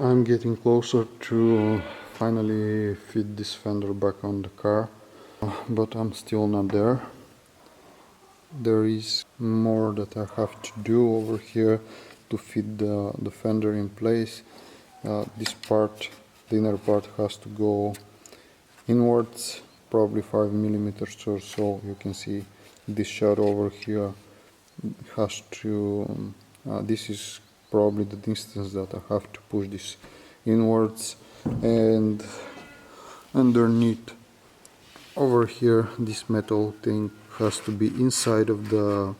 I'm getting closer to finally fit this fender back on the car, but I'm still not there. There is more that I have to do over here to fit the fender in place. This part, the inner part, has to go inwards, probably 5 millimeters or so. You can see this shot over here has to, this is probably the distance that I have to push this inwards, and underneath over here this metal thing has to be inside of the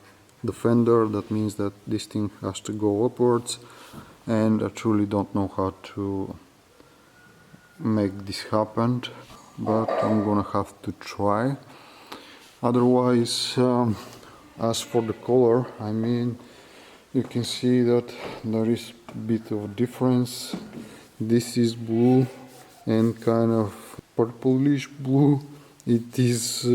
fender. That means that this thing has to go upwards, and I truly don't know how to make this happen, but I'm gonna have to try. Otherwise, as for the color, I mean, you can see that there is a bit of difference. This is blue and kind of purplish blue. It is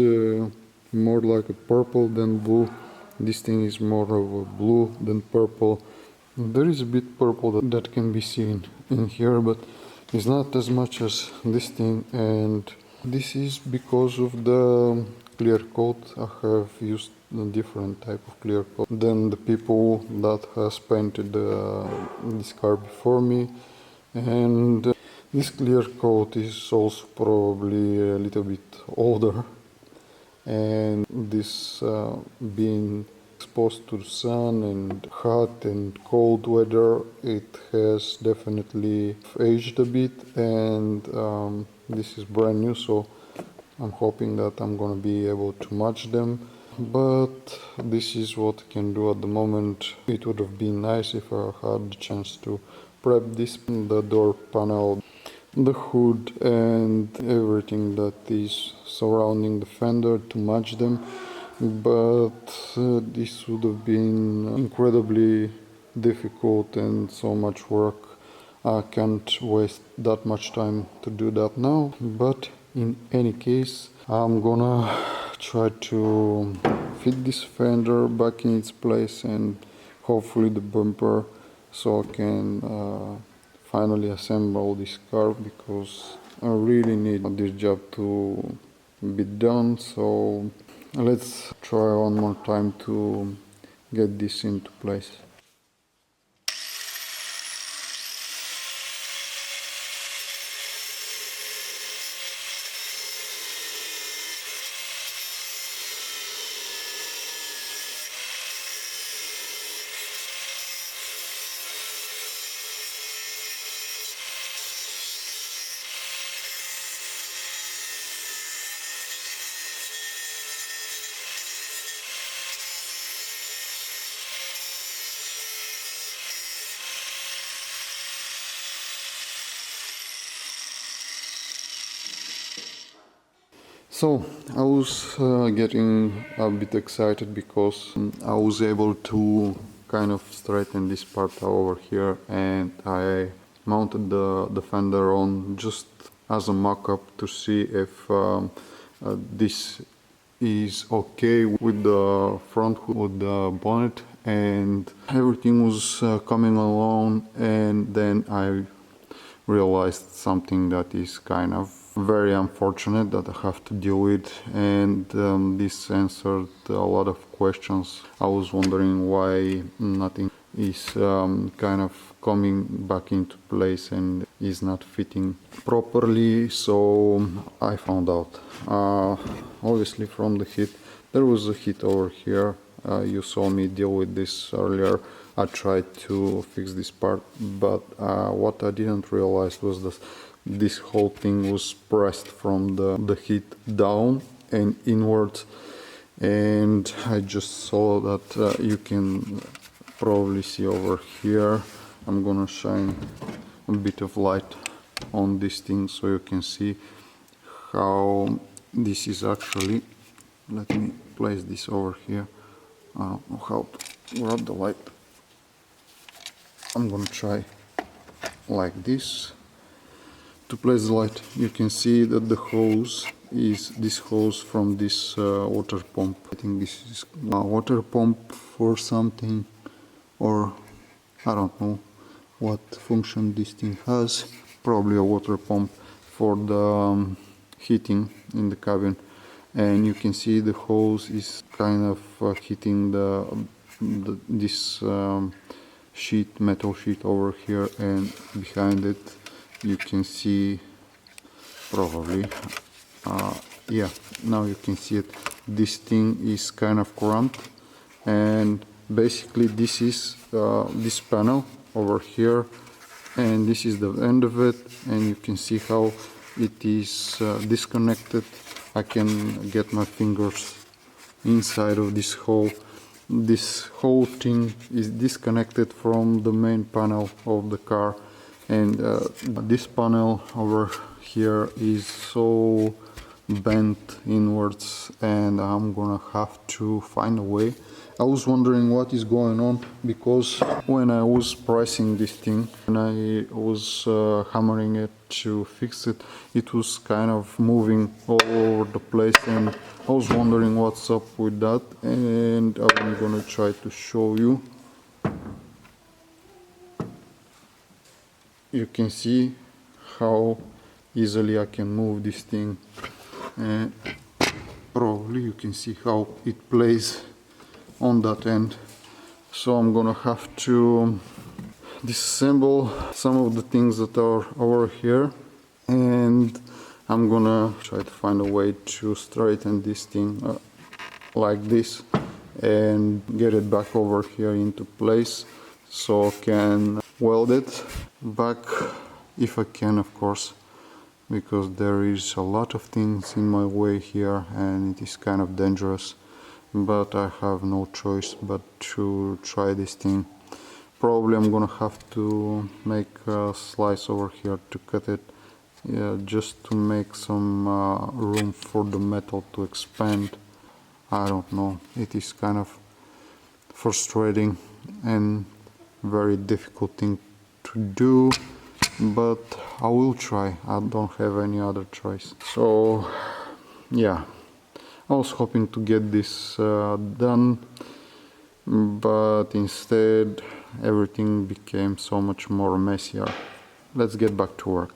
more like a purple than blue. This thing is more of a blue than purple. There is a bit purple that can be seen in here, but it's not as much as this thing, and this is because of the clear coat. I have used a different type of clear coat than the people that has painted this car before me, and this clear coat is also probably a little bit older, and this being exposed to the sun and hot and cold weather, it has definitely aged a bit, and this is brand new, so I'm hoping that I'm gonna be able to match them, but this is what I can do at the moment. It would have been nice if I had the chance to prep this, the door panel, the hood and everything that is surrounding the fender, to match them, but this would have been incredibly difficult and so much work. I can't waste that much time to do that now, but in any case, I'm gonna try to fit this fender back in its place and hopefully the bumper, so I can finally assemble this car, because I really need this job to be done. So let's try one more time to get this into place. So I was getting a bit excited because I was able to kind of straighten this part over here, and I mounted the fender on just as a mock-up to see if this is okay with the front hood, with the bonnet, and everything was coming along, and then I realized something that is kind of very unfortunate that I have to deal with, and this answered a lot of questions. I was wondering why nothing is kind of coming back into place and is not fitting properly, so I found out. Obviously from the heat, there was a heat over here. You saw me deal with this earlier. I tried to fix this part, but what I didn't realize was that this whole thing was pressed from the heat down and inwards, and I just saw that you can probably see over here. I'm gonna shine a bit of light on this thing so you can see how this is actually. Let me place this over here. I don't know how to grab the light. I'm gonna try like this to place the light. You can see that the hose is this hose from this water pump. I think this is a water pump for something, or I don't know. what function this thing has. Probably a water pump for the heating in the cabin. And you can see the hose is kind of hitting this sheet, metal sheet over here, and behind it you can see probably yeah, now you can see it. This thing is kind of cramped, and basically this is this panel over here, and this is the end of it, and you can see how it is disconnected. I can get my fingers inside of this hole. This whole thing is disconnected from the main panel of the car, and this panel over here is so bent inwards, and I'm gonna have to find a way. I was wondering what is going on, because when I was pricing this thing and I was hammering it to fix it, it was kind of moving all over the place, and I was wondering what's up with that, and I'm gonna try to show you. You can see how easily I can move this thing, and probably you can see how it plays on that end. So I'm gonna have to disassemble some of the things that are over here, and I'm gonna try to find a way to straighten this thing like this and get it back over here into place, so I can weld it back if I can, of course, because there is a lot of things in my way here and it is kind of dangerous, but I have no choice but to try this thing. Probably I'm gonna have to make a slice over here to cut it, just to make some room for the metal to expand. I don't know, it is kind of frustrating and very difficult thing to do, but I will try. I don't have any other choice. So yeah, I was hoping to get this done, but instead everything became so much more messier. Let's get back to work.